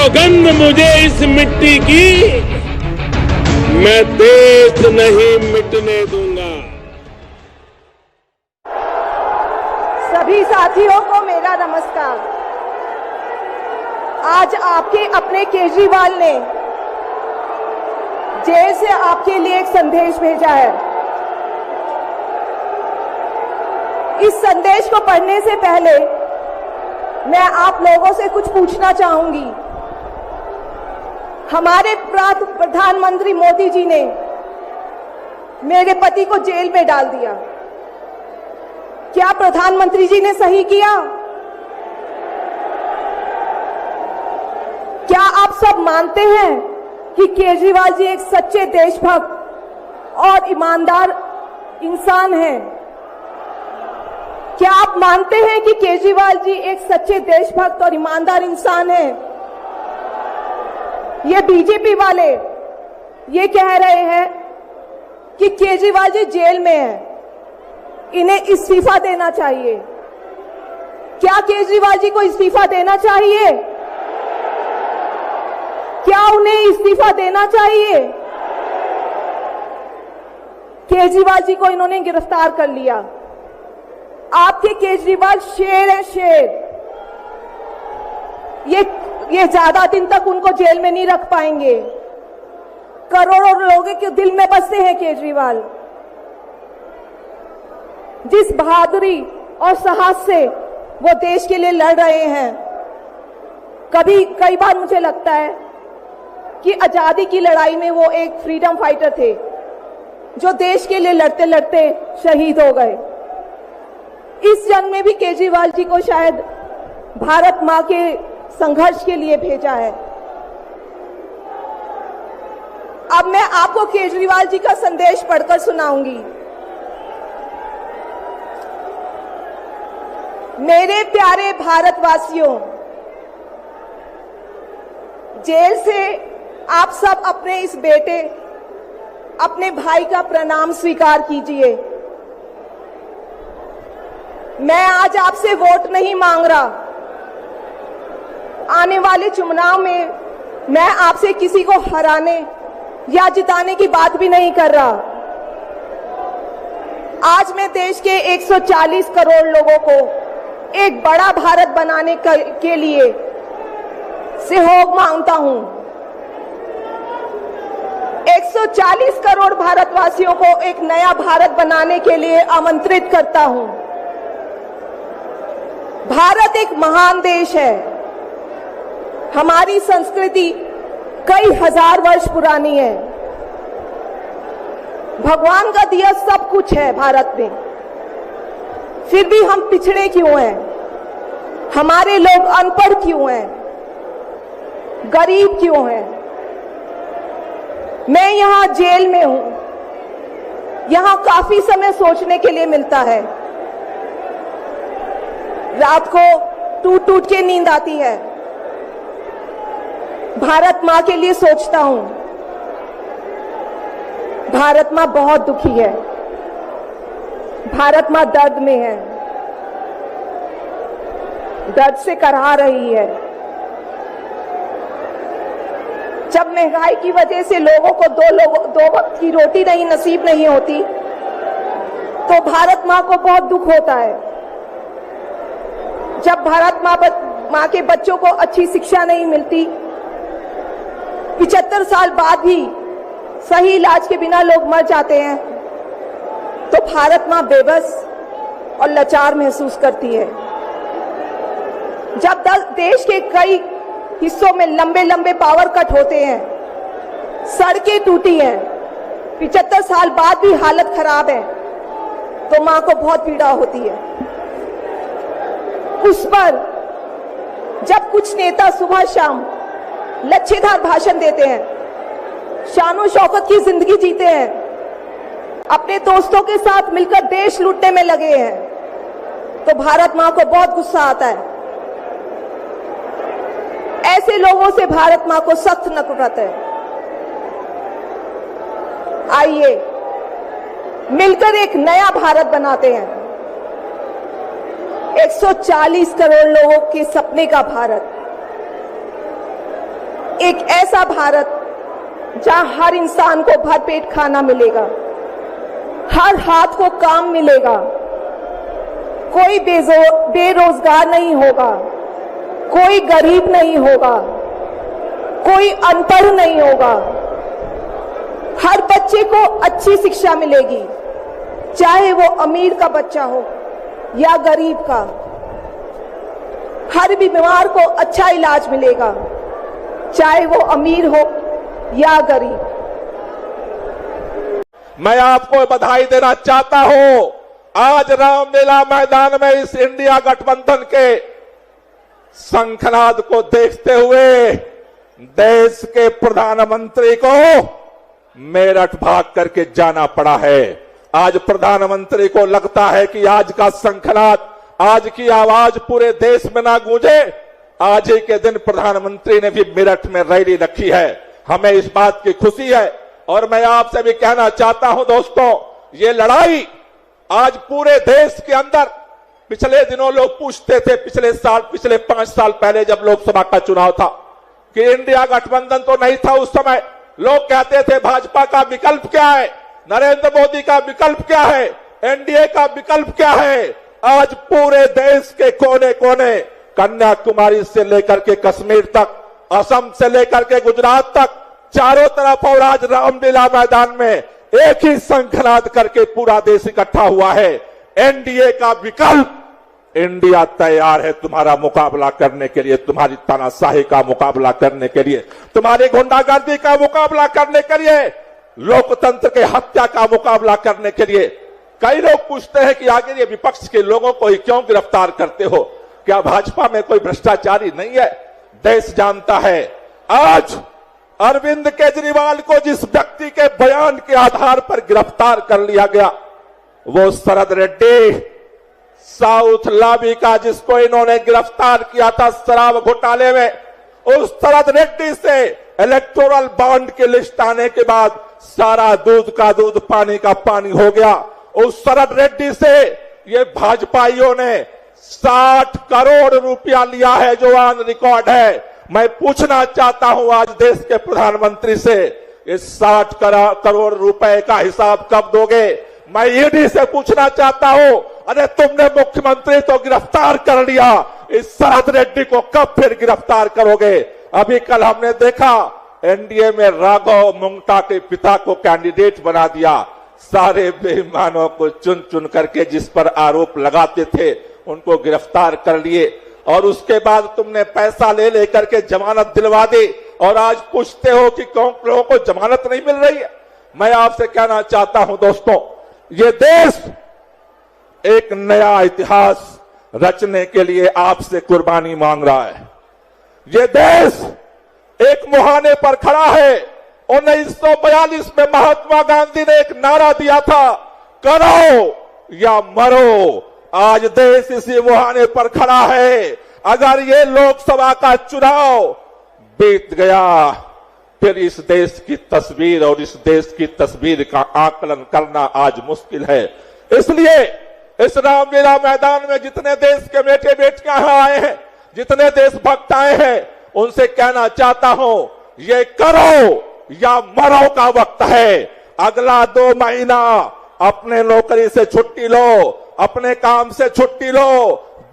सौगंध मुझे इस मिट्टी की, मैं देश नहीं मिटने दूंगा। सभी साथियों को मेरा नमस्कार। आज आपके अपने केजरीवाल ने जेल से आपके लिए एक संदेश भेजा है। इस संदेश को पढ़ने से पहले मैं आप लोगों से कुछ पूछना चाहूंगी। हमारे प्रधानमंत्री मोदी जी ने मेरे पति को जेल में डाल दिया। क्या प्रधानमंत्री जी ने सही किया? क्या आप सब मानते हैं कि केजरीवाल जी एक सच्चे देशभक्त और ईमानदार इंसान हैं? क्या आप मानते हैं कि केजरीवाल जी एक सच्चे देशभक्त और ईमानदार इंसान हैं? ये बीजेपी वाले ये कह रहे हैं कि केजरीवाल जी जेल में हैं, इन्हें इस्तीफा देना चाहिए। क्या केजरीवाल जी को इस्तीफा देना चाहिए? क्या उन्हें इस्तीफा देना चाहिए? केजरीवाल जी को इन्होंने गिरफ्तार कर लिया। आपके केजरीवाल शेर है, शेर। ये ज्यादा दिन तक उनको जेल में नहीं रख पाएंगे। करोड़ों लोगों के दिल में बसते हैं केजरीवाल। जिस बहादुरी और साहस से वो देश के लिए लड़ रहे हैं, कई बार मुझे लगता है कि आजादी की लड़ाई में वो एक फ्रीडम फाइटर थे जो देश के लिए लड़ते लड़ते शहीद हो गए। इस जंग में भी केजरीवाल जी को शायद भारत मां के संघर्ष के लिए भेजा है। अब मैं आपको केजरीवाल जी का संदेश पढ़कर सुनाऊंगी। मेरे प्यारे भारतवासियों, जेल से आप सब अपने इस बेटे, अपने भाई का प्रणाम स्वीकार कीजिए। मैं आज आपसे वोट नहीं मांग रहा। आने वाले चुनाव में मैं आपसे किसी को हराने या जिताने की बात भी नहीं कर रहा। आज मैं देश के 140 करोड़ लोगों को एक बड़ा भारत बनाने के लिए सहयोग मांगता हूं। 140 करोड़ भारतवासियों को एक नया भारत बनाने के लिए आमंत्रित करता हूं। भारत एक महान देश है। हमारी संस्कृति कई हजार वर्ष पुरानी है। भगवान का दिया सब कुछ है भारत में, फिर भी हम पिछड़े क्यों हैं? हमारे लोग अनपढ़ क्यों हैं? गरीब क्यों हैं? मैं यहाँ जेल में हूं। यहाँ काफी समय सोचने के लिए मिलता है। रात को टूट टूट के नींद आती है। भारत मां के लिए सोचता हूं। भारत मां बहुत दुखी है। भारत मां दर्द में है, दर्द से कराह रही है। जब महंगाई की वजह से लोगों को दो वक्त की रोटी नसीब नहीं होती, तो भारत मां को बहुत दुख होता है। जब भारत मां के बच्चों को अच्छी शिक्षा नहीं मिलती, 75 साल बाद भी सही इलाज के बिना लोग मर जाते हैं, तो भारत मां बेबस और लाचार महसूस करती है। जब देश के कई हिस्सों में लंबे लंबे पावर कट होते हैं, सड़कें टूटी हैं, 75 साल बाद भी हालत खराब है, तो मां को बहुत पीड़ा होती है। उस पर जब कुछ नेता सुबह शाम लच्छेदार भाषण देते हैं, शानो शौकत की जिंदगी जीते हैं, अपने दोस्तों के साथ मिलकर देश लूटने में लगे हैं, तो भारत मां को बहुत गुस्सा आता है। ऐसे लोगों से भारत मां को सख्त नफरत है। आइए मिलकर एक नया भारत बनाते हैं। 140 करोड़ लोगों के सपने का भारत। एक ऐसा भारत जहां हर इंसान को भरपेट खाना मिलेगा, हर हाथ को काम मिलेगा, कोई बेरोजगार नहीं होगा, कोई गरीब नहीं होगा, कोई अनपढ़ नहीं होगा, हर बच्चे को अच्छी शिक्षा मिलेगी, चाहे वो अमीर का बच्चा हो या गरीब का। हर बीमार को अच्छा इलाज मिलेगा, चाहे वो अमीर हो या गरीब। मैं आपको बधाई देना चाहता हूं। आज रामलीला मैदान में इस इंडिया गठबंधन के शंखनाद को देखते हुए देश के प्रधानमंत्री को मेरठ भाग करके जाना पड़ा है। आज प्रधानमंत्री को लगता है कि आज का शंखनाद, आज की आवाज पूरे देश में ना गूंजे। आज ही के दिन प्रधानमंत्री ने भी मेरठ में रैली रखी है। हमें इस बात की खुशी है और मैं आपसे भी कहना चाहता हूं दोस्तों, ये लड़ाई आज पूरे देश के अंदर, पिछले दिनों लोग पूछते थे, पिछले 5 साल पहले जब लोकसभा का चुनाव था कि इंडिया गठबंधन तो नहीं था उस समय, लोग कहते थे भाजपा का विकल्प क्या है, नरेंद्र मोदी का विकल्प क्या है, एनडीए का विकल्प क्या है। आज पूरे देश के कोने कोने, कन्याकुमारी से लेकर के कश्मीर तक, असम से लेकर के गुजरात तक, चारों तरफ और आज रामलीला मैदान में एक ही शंखनाद करके पूरा देश इकट्ठा हुआ है। एनडीए का विकल्प, इंडिया तैयार है तुम्हारा मुकाबला करने के लिए, तुम्हारी तानाशाही का मुकाबला करने के लिए, तुम्हारी गुंडागर्दी का मुकाबला करने के लिए, लोकतंत्र के हत्या का मुकाबला करने के लिए। कई लोग पूछते हैं कि आखिर ये विपक्ष के लोगों को ही क्यों गिरफ्तार करते हो, क्या भाजपा में कोई भ्रष्टाचारी नहीं है? देश जानता है आज अरविंद केजरीवाल को जिस व्यक्ति के बयान के आधार पर गिरफ्तार कर लिया गया, वो शरद रेड्डी, साउथ लॉबी का जिसको इन्होंने गिरफ्तार किया था शराब घोटाले में, उस शरद रेड्डी से इलेक्टोरल बॉन्ड की लिस्ट आने के बाद सारा दूध का दूध पानी का पानी हो गया। उस शरद रेड्डी से ये भाजपाइयों ने 60 करोड़ रुपया लिया है, जो ऑन रिकॉर्ड है। मैं पूछना चाहता हूं आज देश के प्रधानमंत्री से, इस 60 करोड़ रुपए का हिसाब कब दोगे? मैं ईडी से पूछना चाहता हूं, अरे तुमने मुख्यमंत्री तो गिरफ्तार कर लिया, इस शरद रेड्डी को कब फिर गिरफ्तार करोगे? अभी कल हमने देखा एनडीए में राघव मुंगटा के पिता को कैंडिडेट बना दिया। सारे बेईमानों को चुन चुन करके जिस पर आरोप लगाते थे उनको गिरफ्तार कर लिए और उसके बाद तुमने पैसा ले लेकर के जमानत दिलवा दी और आज पूछते हो कि कौन लोगों को जमानत नहीं मिल रही है। मैं आपसे कहना चाहता हूं दोस्तों, ये देश एक नया इतिहास रचने के लिए आपसे कुर्बानी मांग रहा है। ये देश एक मुहाने पर खड़ा है। 1942 में महात्मा गांधी ने एक नारा दिया था, करो या मरो। आज देश इसी मुहाने पर खड़ा है। अगर ये लोकसभा का चुनाव बीत गया, फिर इस देश की तस्वीर और इस देश की तस्वीर का आकलन करना आज मुश्किल है। इसलिए इस रामलीला मैदान में जितने देश के बेटे बेटियां आए हैं, जितने देशभक्त आए हैं, उनसे कहना चाहता हूं, ये करो या मरो का वक्त है। अगला 2 महीना अपने नौकरी से छुट्टी लो, अपने काम से छुट्टी लो।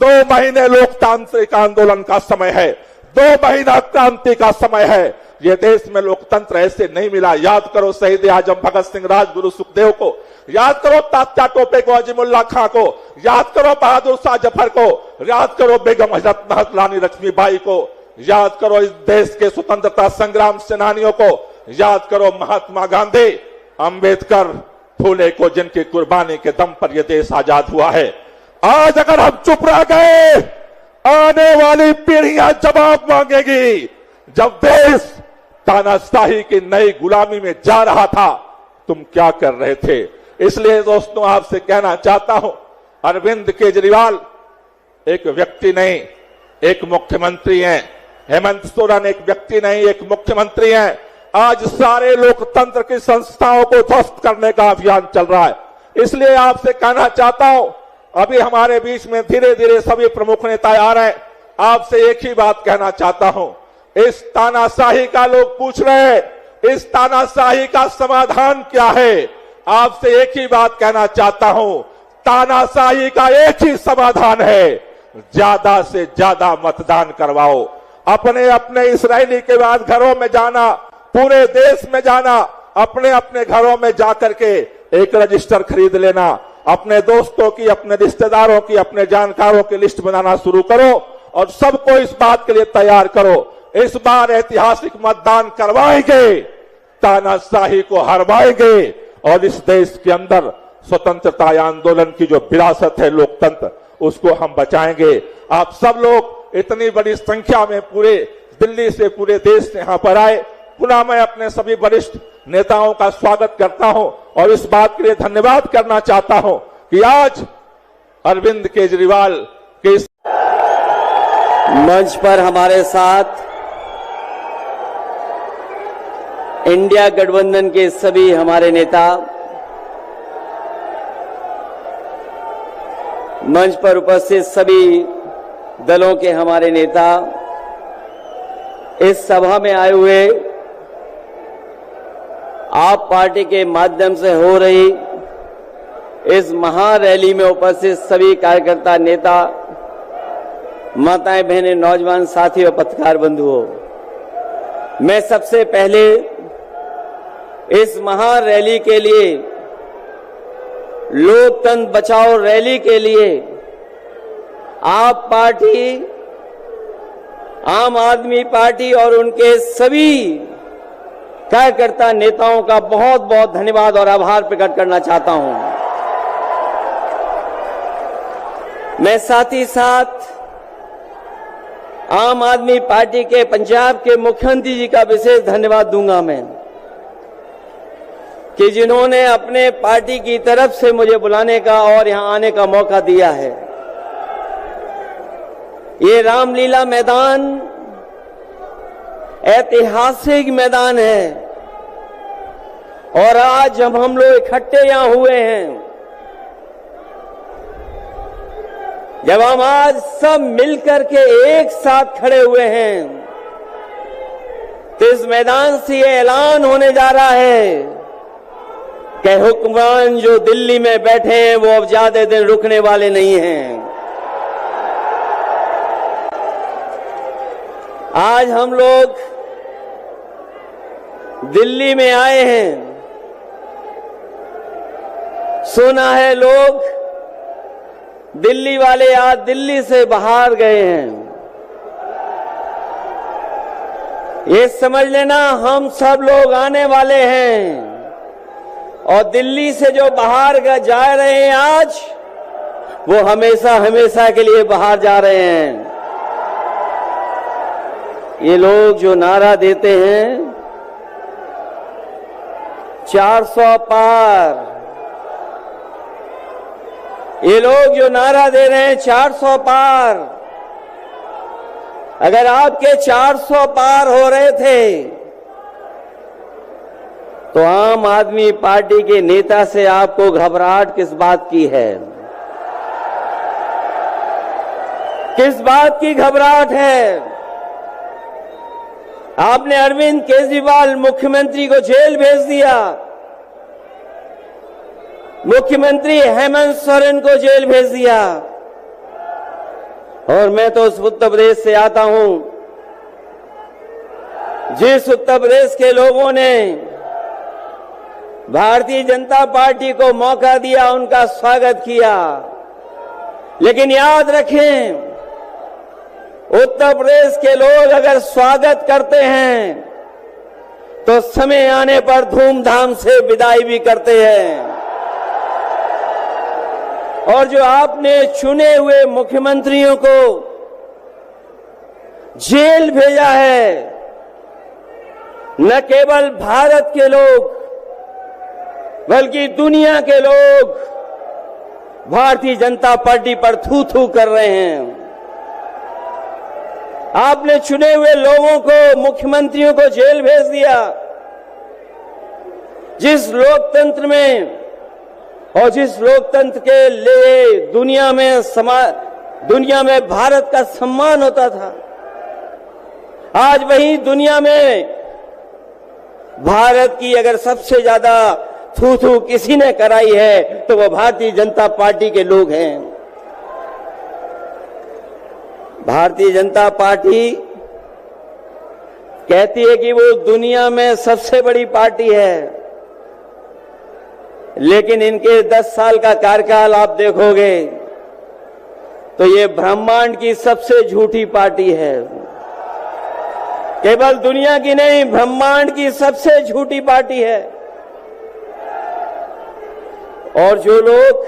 2 महीने लोकतांत्रिक आंदोलन का समय है, 2 महीना क्रांति का समय है। ये देश में लोकतंत्र ऐसे नहीं मिला। याद करो शहीद आजम भगत सिंह, राजगुरु सुखदेव को, याद करो तात्या टोपे को, अजीमुल्ला खां को, याद करो बहादुर शाह जफर को, याद करो बेगम हजरत महत रानी लक्ष्मीबाई को, याद करो इस देश के स्वतंत्रता संग्राम सेनानियों को, याद करो महात्मा गांधी, अंबेडकर, फूले को, जिनकी कुर्बानी के दम पर यह देश आजाद हुआ है। आज अगर हम चुप रह गए, आने वाली पीढ़ियां जवाब मांगेगी। जब देश तानाशाही की नई गुलामी में जा रहा था, तुम क्या कर रहे थे? इसलिए दोस्तों आपसे कहना चाहता हूं, अरविंद केजरीवाल एक व्यक्ति नहीं, एक मुख्यमंत्री हैं। हेमंत सोरेन एक व्यक्ति नहीं, एक मुख्यमंत्री हैं। आज सारे लोकतंत्र की संस्थाओं को ध्वस्त करने का अभियान चल रहा है। इसलिए आपसे कहना चाहता हूं, अभी हमारे बीच में धीरे धीरे सभी प्रमुख नेता आ रहे हैं। आपसे एक ही बात कहना चाहता हूं, इस तानाशाही का लोग पूछ रहे हैं, इस तानाशाही का समाधान क्या है? आपसे एक ही बात कहना चाहता हूं, तानाशाही का एक ही समाधान है, ज्यादा से ज्यादा मतदान करवाओ। अपने अपने इस रैली के बाद घरों में जाना, पूरे देश में जाना, अपने अपने घरों में जाकर के एक रजिस्टर खरीद लेना, अपने दोस्तों की, अपने रिश्तेदारों की, अपने जानकारों की लिस्ट बनाना शुरू करो और सबको इस बात के लिए तैयार करो। इस बार ऐतिहासिक मतदान करवाएंगे, तानाशाही को हरवाएंगे और इस देश के अंदर स्वतंत्रता आंदोलन की जो विरासत है लोकतंत्र, उसको हम बचाएंगे। आप सब लोग इतनी बड़ी संख्या में पूरे दिल्ली से, पूरे देश से यहां पर आए, पुनः मैं अपने सभी वरिष्ठ नेताओं का स्वागत करता हूं और इस बात के लिए धन्यवाद करना चाहता हूं कि आज अरविंद केजरीवाल के इस मंच पर हमारे साथ इंडिया गठबंधन के सभी हमारे नेता, मंच पर उपस्थित सभी दलों के हमारे नेता, इस सभा में आए हुए आप पार्टी के माध्यम से हो रही इस महारैली में उपस्थित सभी कार्यकर्ता, नेता, माताएं, बहनें, नौजवान साथी और पत्रकार बंधुओं, मैं सबसे पहले इस महारैली के लिए, लोकतंत्र बचाओ रैली के लिए आप पार्टी, आम आदमी पार्टी और उनके सभी कार्यकर्ता नेताओं का बहुत बहुत धन्यवाद और आभार प्रकट करना चाहता हूं। मैं साथ ही साथ आम आदमी पार्टी के पंजाब के मुख्यमंत्री जी का विशेष धन्यवाद दूंगा मैं, कि जिन्होंने अपने पार्टी की तरफ से मुझे बुलाने का और यहां आने का मौका दिया है। ये रामलीला मैदान ऐतिहासिक मैदान है और आज जब हम लोग इकट्ठे यहां हुए हैं, जब हम आज सब मिलकर के एक साथ खड़े हुए हैं, तो इस मैदान से ये ऐलान होने जा रहा है कि हुक्मरान जो दिल्ली में बैठे हैं वो अब ज्यादा दिन रुकने वाले नहीं हैं। आज हम लोग दिल्ली में आए हैं, सुना है लोग दिल्ली वाले आज दिल्ली से बाहर गए हैं। ये समझ लेना हम सब लोग आने वाले हैं और दिल्ली से जो बाहर जा रहे हैं आज, वो हमेशा हमेशा के लिए बाहर जा रहे हैं। ये लोग जो नारा देते हैं 400 पार, ये लोग जो नारा दे रहे हैं 400 पार, अगर आपके 400 पार हो रहे थे तो आम आदमी पार्टी के नेता से आपको घबराहट किस बात की है? किस बात की घबराहट है? आपने अरविंद केजरीवाल मुख्यमंत्री को जेल भेज दिया, मुख्यमंत्री हेमंत सोरेन को जेल भेज दिया, और मैं तो उस उत्तर प्रदेश से आता हूं जिस उत्तर प्रदेश के लोगों ने भारतीय जनता पार्टी को मौका दिया, उनका स्वागत किया। लेकिन याद रखें, उत्तर प्रदेश के लोग अगर स्वागत करते हैं तो समय आने पर धूमधाम से विदाई भी करते हैं। और जो आपने चुने हुए मुख्यमंत्रियों को जेल भेजा है, न केवल भारत के लोग बल्कि दुनिया के लोग भारतीय जनता पार्टी पर थू थू कर रहे हैं। आपने चुने हुए लोगों को, मुख्यमंत्रियों को जेल भेज दिया। जिस लोकतंत्र में और जिस लोकतंत्र के लिए दुनिया में भारत का सम्मान होता था, आज वही दुनिया में भारत की अगर सबसे ज्यादा थू-थू किसी ने कराई है तो वो भारतीय जनता पार्टी के लोग हैं। भारतीय जनता पार्टी कहती है कि वो दुनिया में सबसे बड़ी पार्टी है, लेकिन इनके 10 साल का कार्यकाल आप देखोगे तो ये ब्रह्मांड की सबसे झूठी पार्टी है। केवल दुनिया की नहीं, ब्रह्मांड की सबसे झूठी पार्टी है। और जो लोग